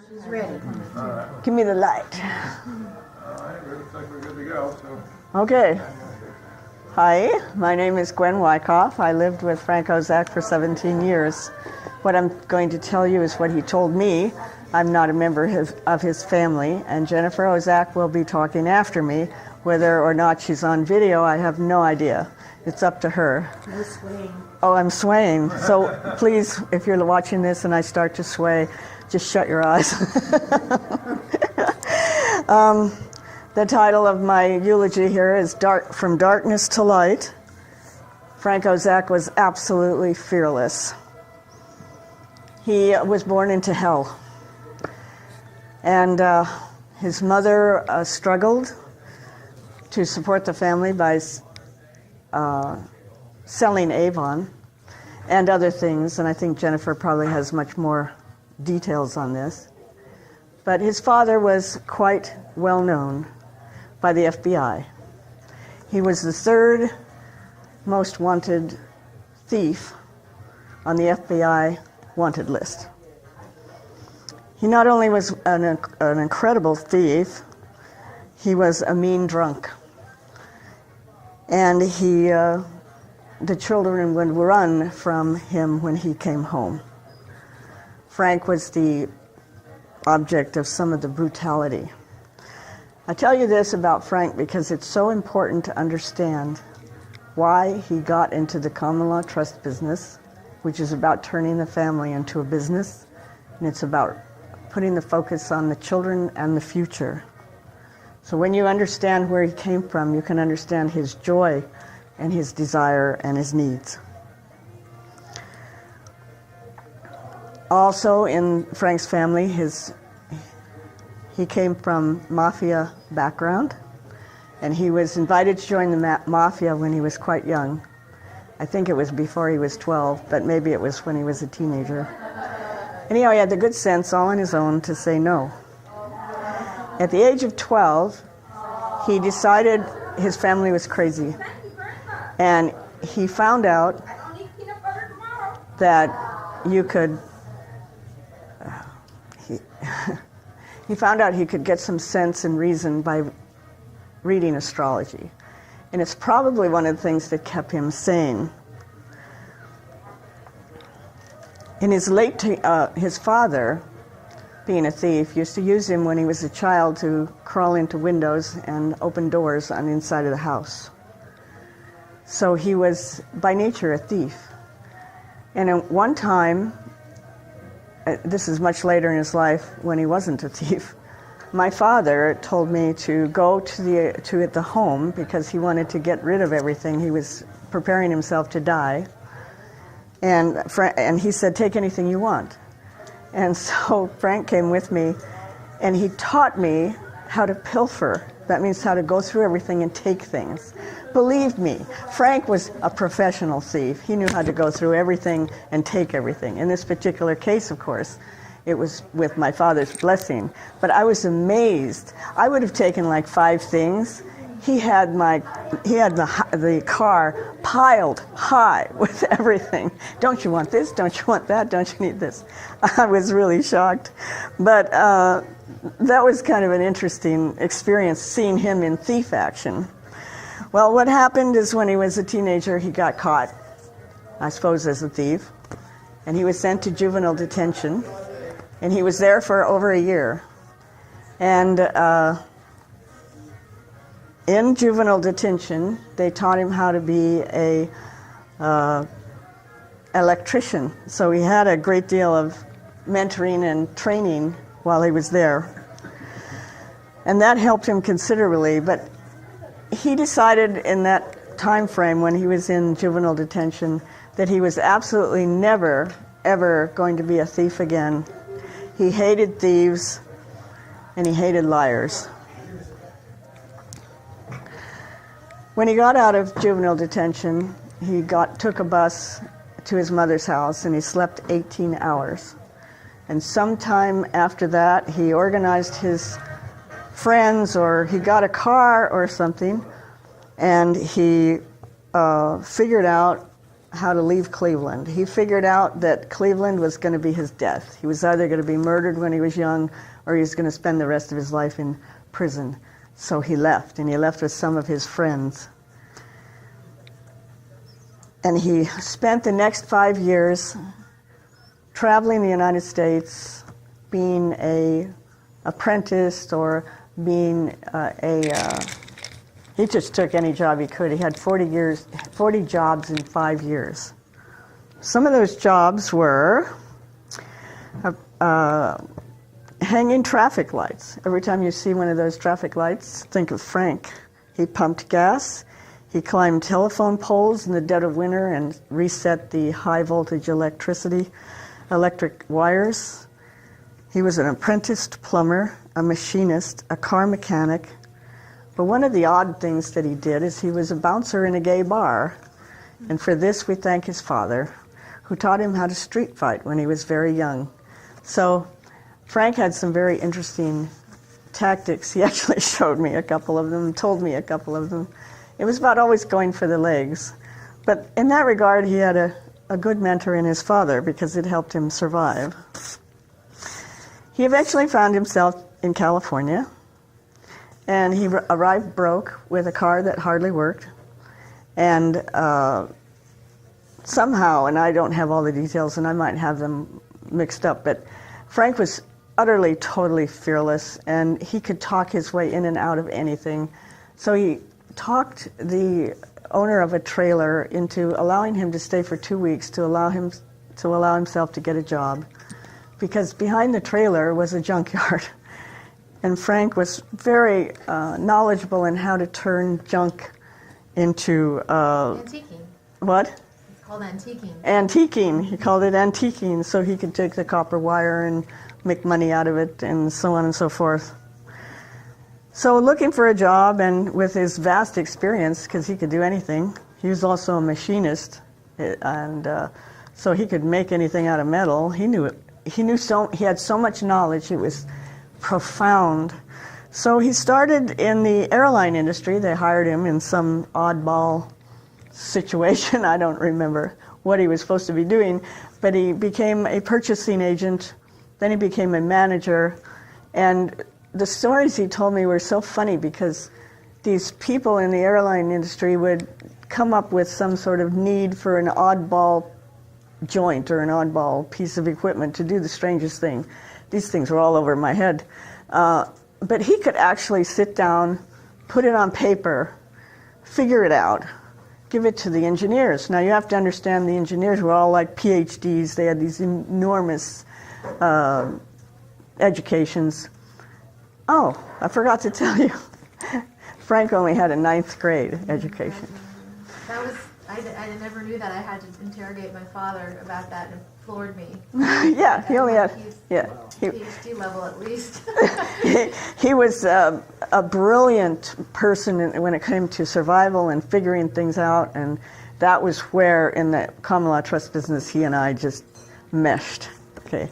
She's ready. All right. Give me the light. All right. Looks like we're good to go. So. Okay. Hi, my name is Gwen Wyckoff. I lived with Frank Ozak for 17 years. What I'm going to tell you is what he told me. I'm not a member of his family, and Jennifer Ozak will be talking after me. Whether or not she's on video, I have no idea. It's up to her. No swaying. Oh, I'm swaying. So please, if you're watching this and I start to sway, just shut your eyes. The title of my eulogy here is From Darkness to Light. Frank Ozak was absolutely fearless. He was born into hell. And his mother struggled to support the family by selling Avon and other things, and I think Jennifer probably has much more details on this. But his father was quite well known by the FBI. He was the third most wanted thief on the FBI wanted list. He not only was an incredible thief, he was a mean drunk. And the children would run from him when he came home. Frank was the object of some of the brutality. I tell you this about Frank because it's so important to understand why he got into the common law trust business, which is about turning the family into a business, and it's about putting the focus on the children and the future. So when you understand where he came from, you can understand his joy and his desire and his needs. Also in Frank's family, he came from mafia background, and he was invited to join the mafia when he was quite young. I think it was before he was 12, but maybe it was when he was a teenager. Anyhow, he had the good sense all on his own to say no. At the age of 12, he decided his family was crazy, and he found out that you could he found out he could get some sense and reason by reading astrology. And it's probably one of the things that kept him sane. In his his father, being a thief, used to use him when he was a child to crawl into windows and open doors on the inside of the house. So he was, by nature, a thief. And at one time, this is much later in his life when he wasn't a thief, my father told me to go to the home because he wanted to get rid of everything. He was preparing himself to die. And he said, take anything you want. And so Frank came with me, and he taught me how to pilfer. That means how to go through everything and take things. Believe me, Frank was a professional thief. He knew how to go through everything and take everything. In this particular case, of course, it was with my father's blessing. But I was amazed. I would have taken like 5 things. He had the car piled high with everything. Don't you want this? Don't you want that? Don't you need this? I was really shocked. But that was kind of an interesting experience, seeing him in thief action. Well, what happened is when he was a teenager, he got caught, I suppose as a thief, and he was sent to juvenile detention, and he was there for over a year. And in juvenile detention, they taught him how to be a electrician. So he had a great deal of mentoring and training while he was there. And that helped him considerably. But he decided in that time frame when he was in juvenile detention that he was absolutely never, ever going to be a thief again. He hated thieves and he hated liars. When he got out of juvenile detention, he took a bus to his mother's house, and he slept 18 hours. And sometime after that, he organized his friends, or he got a car or something, and he figured out how to leave Cleveland. He figured out that Cleveland was going to be his death. He was either going to be murdered when he was young, or he was going to spend the rest of his life in prison. So he left, and he left with some of his friends. And he spent the next 5 years traveling the United States, being a apprentice or being he just took any job he could. He had 40 jobs in 5 years. Some of those jobs were hanging traffic lights. Every time you see one of those traffic lights, think of Frank. He pumped gas. He climbed telephone poles in the dead of winter and reset the high voltage electric wires. He was an apprenticed plumber, a machinist, a car mechanic. But one of the odd things that he did is he was a bouncer in a gay bar. And for this we thank his father, who taught him how to street fight when he was very young. So Frank had some very interesting tactics. He actually showed me a couple of them, told me a couple of them. It was about always going for the legs. But in that regard, he had a good mentor in his father because it helped him survive. He eventually found himself in California, and he arrived broke with a car that hardly worked. And somehow, and I don't have all the details, and I might have them mixed up, but Frank was utterly, totally fearless, and he could talk his way in and out of anything. So he talked the owner of a trailer into allowing him to stay for 2 weeks to allow himself to get a job, because behind the trailer was a junkyard. And Frank was very knowledgeable in how to turn junk into... antiquing. What? It's called antiquing. Antiquing. He called it antiquing, so he could take the copper wire and make money out of it, and so on and so forth. So looking for a job, and with his vast experience, because he could do anything, he was also a machinist, and so he could make anything out of metal. He had so much knowledge, it was profound. So he started in the airline industry. They hired him in some oddball situation. I don't remember what he was supposed to be doing, but he became a purchasing agent. Then he became a manager. And the stories he told me were so funny, because these people in the airline industry would come up with some sort of need for an oddball joint or an oddball piece of equipment to do the strangest thing. These things were all over my head. But he could actually sit down, put it on paper, figure it out, give it to the engineers. Now you have to understand, the engineers were all like PhDs. They had these enormous educations. Oh, I forgot to tell you. Frank only had a 9th grade education. I never knew that. I had to interrogate my father about that, and it floored me. Yeah, he only had, PhD level at least. he was a brilliant person when it came to survival and figuring things out, and that was where, in the common law trust business, he and I just meshed. Okay.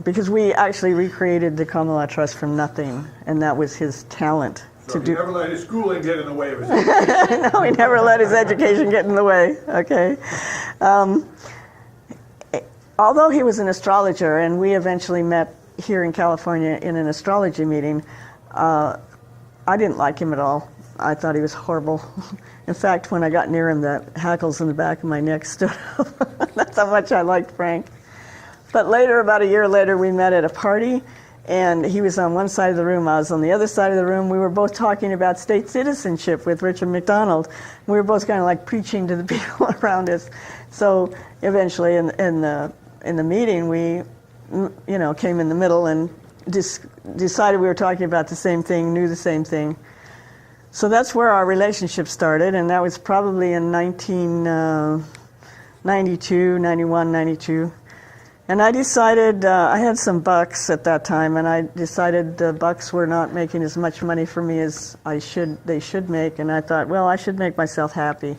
Because we actually recreated the common law trust from nothing, and that was his talent. So he never let his schooling get in the way of his education. No, he never let his education get in the way. Okay. Although he was an astrologer, and we eventually met here in California in an astrology meeting, I didn't like him at all. I thought he was horrible. In fact, when I got near him, the hackles in the back of my neck stood up. That's how much I liked Frank. But later, about a year later, we met at a party, and he was on one side of the room, I was on the other side of the room. We were both talking about state citizenship with Richard McDonald. We were both kind of like preaching to the people around us. So eventually, in the meeting, we, came in the middle and decided we were talking about the same thing, knew the same thing. So that's where our relationship started, and that was probably in 1992, 91, 92. And I decided, I had some bucks at that time, and I decided the bucks were not making as much money for me as they should make, and I thought, well, I should make myself happy.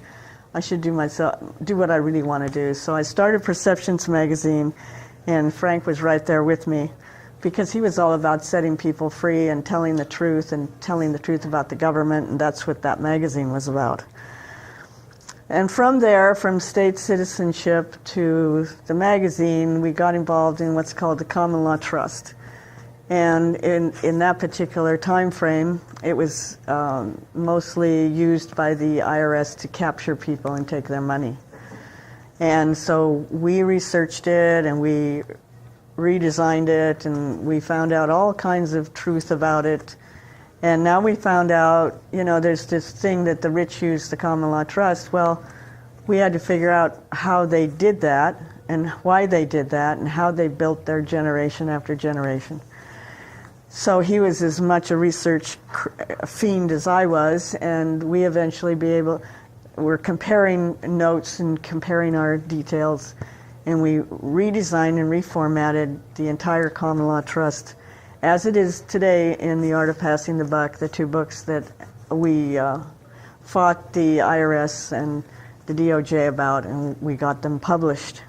I should do what I really want to do. So I started Perceptions magazine, and Frank was right there with me, because he was all about setting people free and telling the truth about the government, and that's what that magazine was about. And from there, from state citizenship to the magazine, we got involved in what's called the Common Law Trust. And in that particular time frame, it was mostly used by the IRS to capture people and take their money. And so we researched it and we redesigned it and we found out all kinds of truth about it. And now we found out, there's this thing that the rich use the Common Law Trust. Well, we had to figure out how they did that and why they did that and how they built their generation after generation. So he was as much a research fiend as I was, and we eventually we're comparing notes and comparing our details, and we redesigned and reformatted the entire Common Law Trust as it is today in The Art of Passing the Buck, the two books that we fought the IRS and the DOJ about, and we got them published.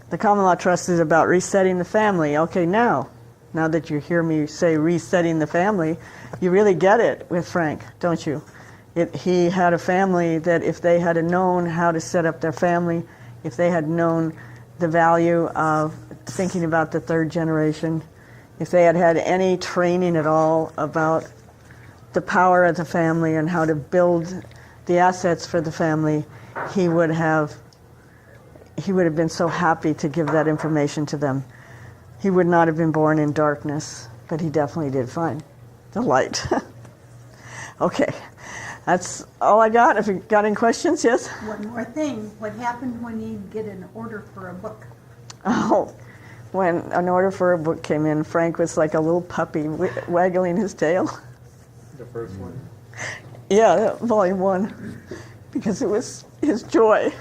The Common Law Trust is about resetting the family. Okay, now that you hear me say resetting the family, you really get it with Frank, don't you? He had a family that if they had known how to set up their family, if they had known the value of thinking about the third generation, if they had had any training at all about the power of the family and how to build the assets for the family, he would have been so happy to give that information to them. He would not have been born in darkness, but he definitely did find the light. Okay, that's all I got. If you got any questions, yes? One more thing. What happened when you get an order for a book? Oh, when an order for a book came in, Frank was like a little puppy waggling his tail. The first one? Yeah, volume 1, because it was his joy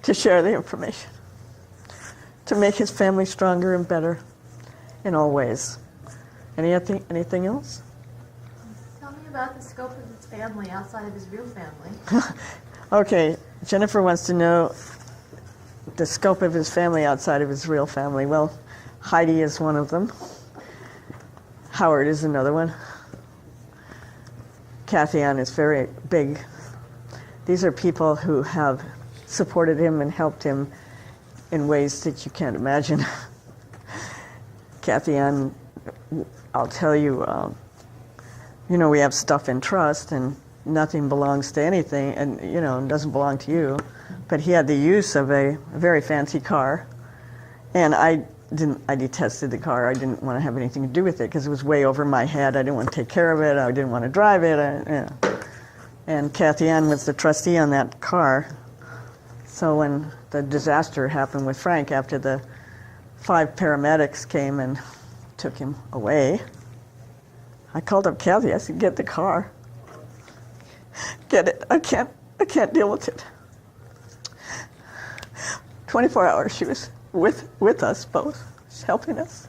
to share the information, to make his family stronger and better in all ways. Anything else? Tell me about the scope of his family outside of his real family. Okay, Jennifer wants to know the scope of his family outside of his real family. Well, Heidi is one of them. Howard is another one. Kathy Ann is very big. These are people who have supported him and helped him in ways that you can't imagine. Kathy Ann, I'll tell you, we have stuff in trust and nothing belongs to anything and, doesn't belong to you. But he had the use of a very fancy car, and I detested the car. I didn't want to have anything to do with it because it was way over my head. I didn't want to take care of it. I didn't want to drive it. And Kathy Ann was the trustee on that car. So when the disaster happened with Frank, after the 5 paramedics came and took him away, I called up Kathy. I said, "Get the car. Get it. I can't deal with it." 24 hours she was with us both, she's helping us.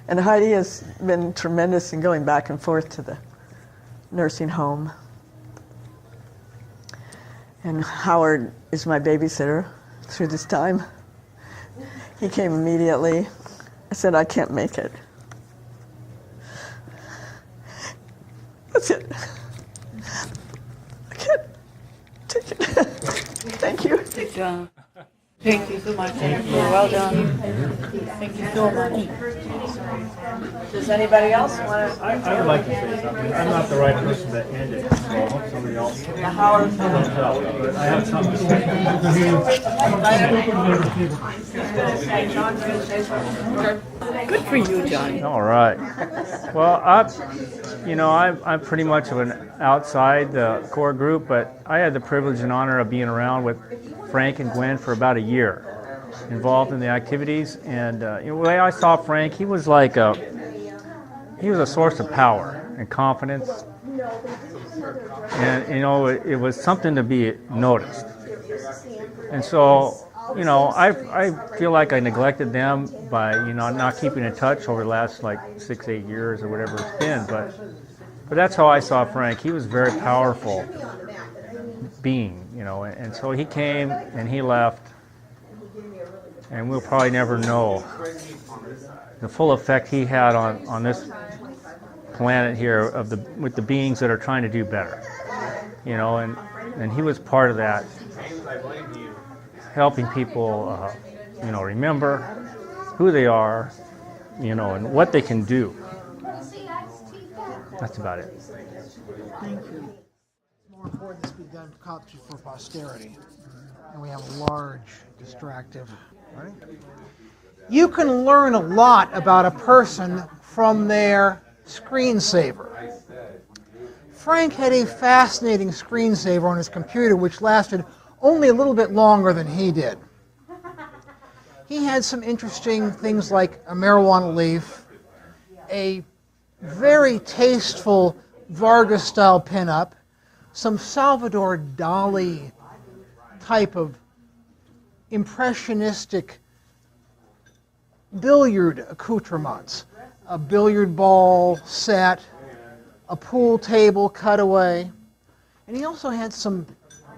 And Heidi has been tremendous in going back and forth to the nursing home. And Howard is my babysitter through this time. He came immediately. I said, "I can't make it." That's it. I can't take it. Thank you. Good job. Thank you so much. Well done. Thank you so much. Does anybody else want to? I would like to say something. I'm not the right person to end it, so I hope somebody else will Howard. but I have something to say. Good for you, Johnny. All right. Well, I'm pretty much of an outside the core group, but I had the privilege and honor of being around with Frank and Gwen for about a year, involved in the activities. And the way I saw Frank, he was a source of power and confidence. And it was something to be noticed. And so, I feel like I neglected them by not keeping in touch over the last 6-8 years or whatever it's been. But that's how I saw Frank. He was a very powerful being, and so he came and he left, and we'll probably never know the full effect he had on this planet here with the beings that are trying to do better. You know, and he was part of that, helping people, you know, remember who they are, you know, and what they can do. That's about it. Thank you. It's more important this be done for posterity. And we have a large distractive, right? You can learn a lot about a person from their screensaver. Frank had a fascinating screensaver on his computer which lasted only a little bit longer than he did. He had some interesting things like a marijuana leaf, a very tasteful Vargas-style pinup, some Salvador Dali type of impressionistic billiard accoutrements, a billiard ball set, a pool table cutaway, and he also had some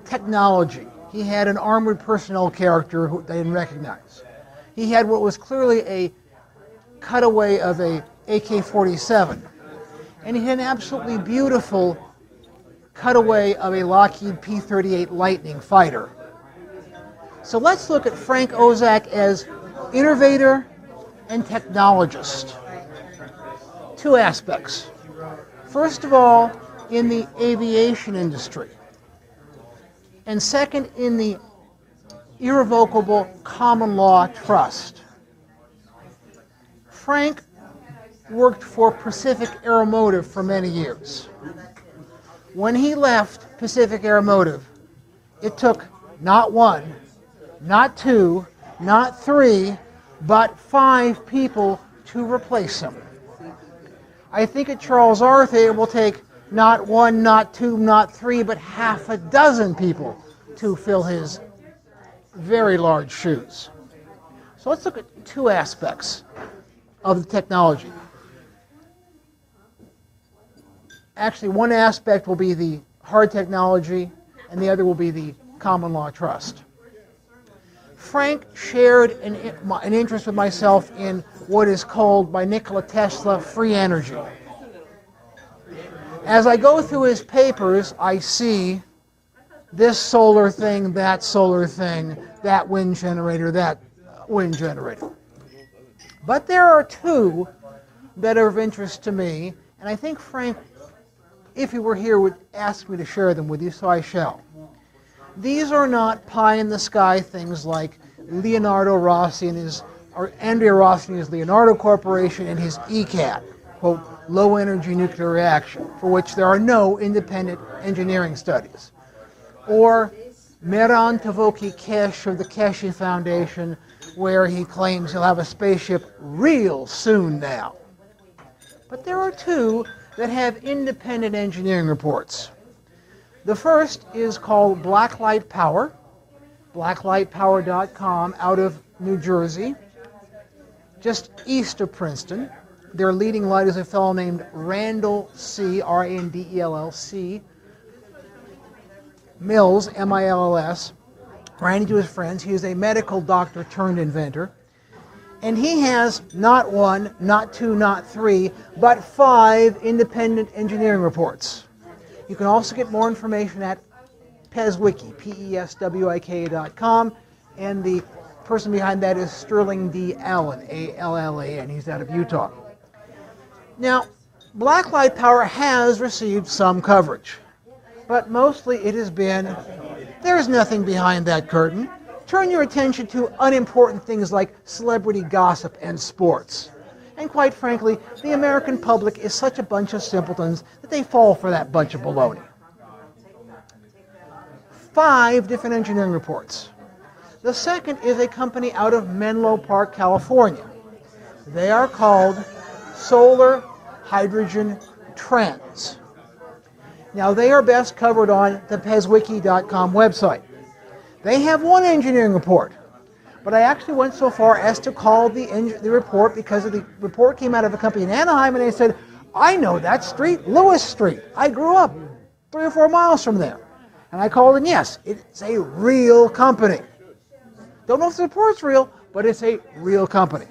technology. He had an armored personnel character who they didn't recognize. He had what was clearly a cutaway of a AK-47, and he had an absolutely beautiful cutaway of a Lockheed P-38 Lightning fighter. So let's look at Frank Ozak as innovator and technologist. Two aspects. First of all, in the aviation industry, and second, in the irrevocable common law trust. Frank worked for Pacific Aeromotive for many years. When he left Pacific Aeromotive, it took not one, not two, not three, but 5 people to replace him. I think at Charles Arthur it will take not one, not two, not three, but half a dozen people to fill his very large shoes. So let's look at 2 aspects of the technology. Actually, one aspect will be the hard technology, and the other will be the common law trust. Frank shared an interest with myself in what is called by Nikola Tesla free energy. As I go through his papers, I see this solar thing, that wind generator, that wind generator. But there are 2 that are of interest to me, and I think Frank, if he were here, would ask me to share them with you, so I shall. These are not pie-in-the-sky things like Leonardo Rossi and or Andrea Rossi and his Leonardo Corporation and his ECAT, quote, low-energy nuclear reaction, for which there are no independent engineering studies. Or Meran Tavoki Kesh of the Keshi Foundation, where he claims he'll have a spaceship real soon now. But there are 2 that have independent engineering reports. The first is called Blacklight Power, blacklightpower.com, out of New Jersey, just east of Princeton. Their leading light is a fellow named Randall C., R-A-N-D-E-L-L-C, Mills, M-I-L-L-S. Ran into his friends. He is a medical doctor turned inventor. And he has not 1, not 2, not 3, but 5 independent engineering reports. You can also get more information at PESWiki, P-E-S-W-I-K.com, and the person behind that is Sterling D. Allen, A-L-L-A-N. He's out of Utah. Now, Blacklight Power has received some coverage, but mostly it has been, there's nothing behind that curtain. Turn your attention to unimportant things like celebrity gossip and sports. And quite frankly, the American public is such a bunch of simpletons that they fall for that bunch of baloney. 5 different engineering reports. The second is a company out of Menlo Park, California. They are called Solar Hydrogen Trends. Now, they are best covered on the PESWiki.com website. They have 1 engineering report, but I actually went so far as to call the report because the report came out of a company in Anaheim, and they said, I know that street, Lewis Street. I grew up 3 or 4 miles from there. And I called, and yes, it's a real company. Don't know if the report's real, but it's a real company.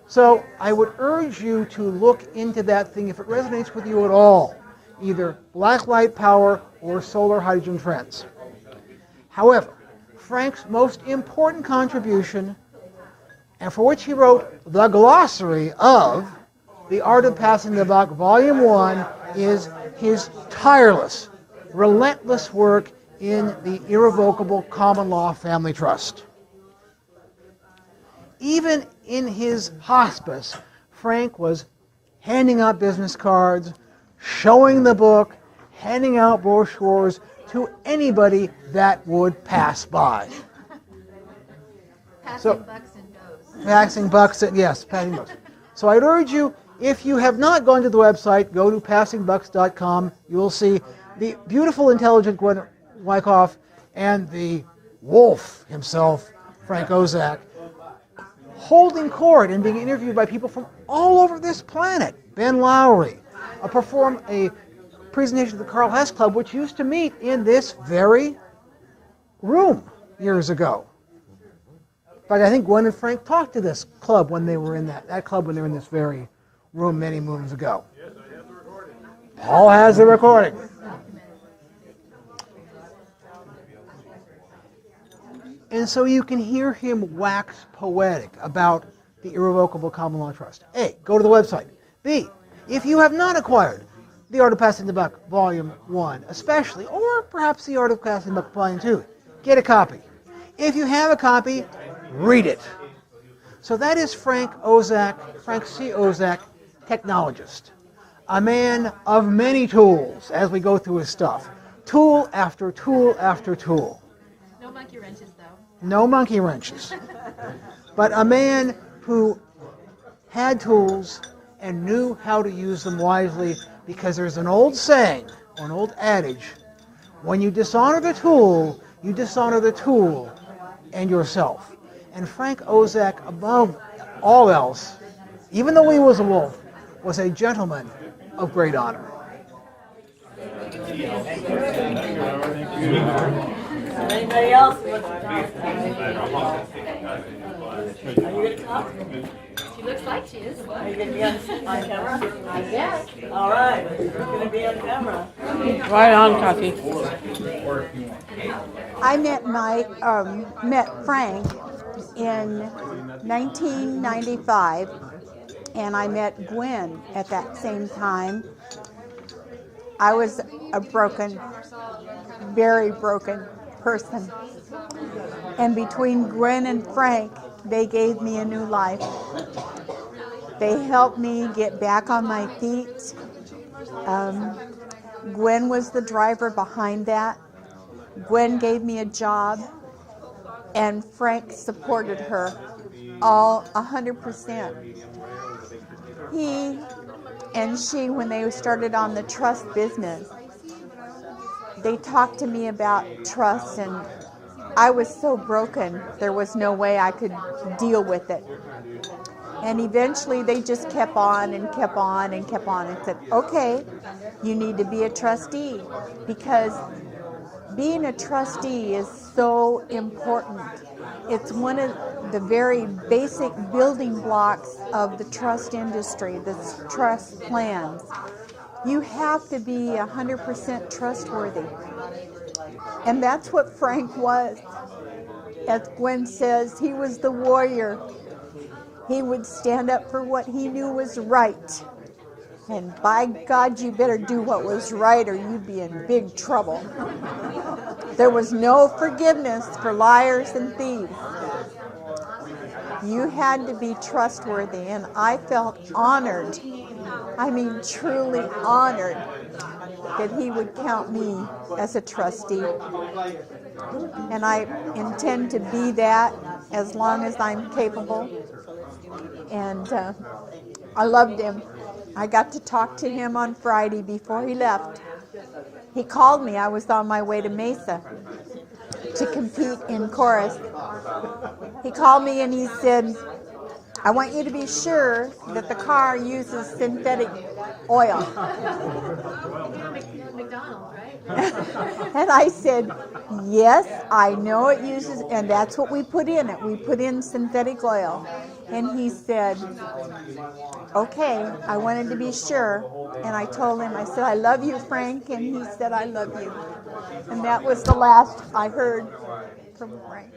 So I would urge you to look into that thing if it resonates with you at all, either black light power or solar hydrogen trends. However, Frank's most important contribution, and for which he wrote the glossary of The Art of Passing the Buck, Volume 1, is his tireless, relentless work in the irrevocable common law family trust. Even in his hospice, Frank was handing out business cards, showing the book, handing out brochures to anybody that would pass by. Passing bucks and does. Passing bucks, yes, passing bucks. So I'd urge you, if you have not gone to the website, go to passingbucks.com. You will see the beautiful, intelligent Gwen Wyckoff and the wolf himself, Frank Ozak, holding court and being interviewed by people from all over this planet. Ben Lowry performed a presentation at the Carl Hess Club, which used to meet in this very room years ago. In fact, I think Gwen and Frank talked to this club when they were in that club when they were in this very room many moons ago. Paul has the recording. And so you can hear him wax poetic about the irrevocable common law trust. A, go to the website. B, if you have not acquired The Art of Passing the Buck, Volume 1 especially, or perhaps The Art of Passing the Buck, Volume 2, get a copy. If you have a copy, read it. So that is Frank Ozak, Frank C. Ozak, technologist. A man of many tools as we go through his stuff. Tool after tool after tool. No monkey wrenches, though. No monkey wrenches. But a man who had tools and knew how to use them wisely, because there's an old saying, or an old adage, when you dishonor the tool, you dishonor the tool and yourself. And Frank Ozak, above all else, even though he was a wolf, was a gentleman of great honor. Anybody else wants to talk? Are you going to talk? She looks like she is. Are you going to be on camera? I guess. All right, you're going to be on camera. Right on, Coffee. I met Frank in 1995, and I met Gwen at that same time. I was a broken, very broken person. And between Gwen and Frank, they gave me a new life. They helped me get back on my feet. Gwen was the driver behind that. Gwen gave me a job, and Frank supported her all 100%. He and she, when they started on the trust business, they talked to me about trust, and I was so broken, there was no way I could deal with it. And eventually they just kept on and kept on and kept on and said, okay, you need to be a trustee, because being a trustee is so important. It's one of the very basic building blocks of the trust industry, the trust plans. You have to be 100% trustworthy. And that's what Frank was. As Gwen says, he was the warrior. He would stand up for what he knew was right. And by God, you better do what was right or you'd be in big trouble. There was no forgiveness for liars and thieves. You had to be trustworthy, and I felt honored, I mean truly honored, that he would count me as a trustee. And I intend to be that as long as I'm capable. And I loved him. I got to talk to him on Friday before he left. He called me. I was on my way to Mesa to compete in chorus. He called me and he said, I want you to be sure that the car uses synthetic oil. McDonald's, right? And I said, yes, I know it uses, and that's what we put in it. We put in synthetic oil. And he said, okay, I wanted to be sure. And I told him, I said, I love you, Frank. And he said, I love you. And that was the last I heard from Frank.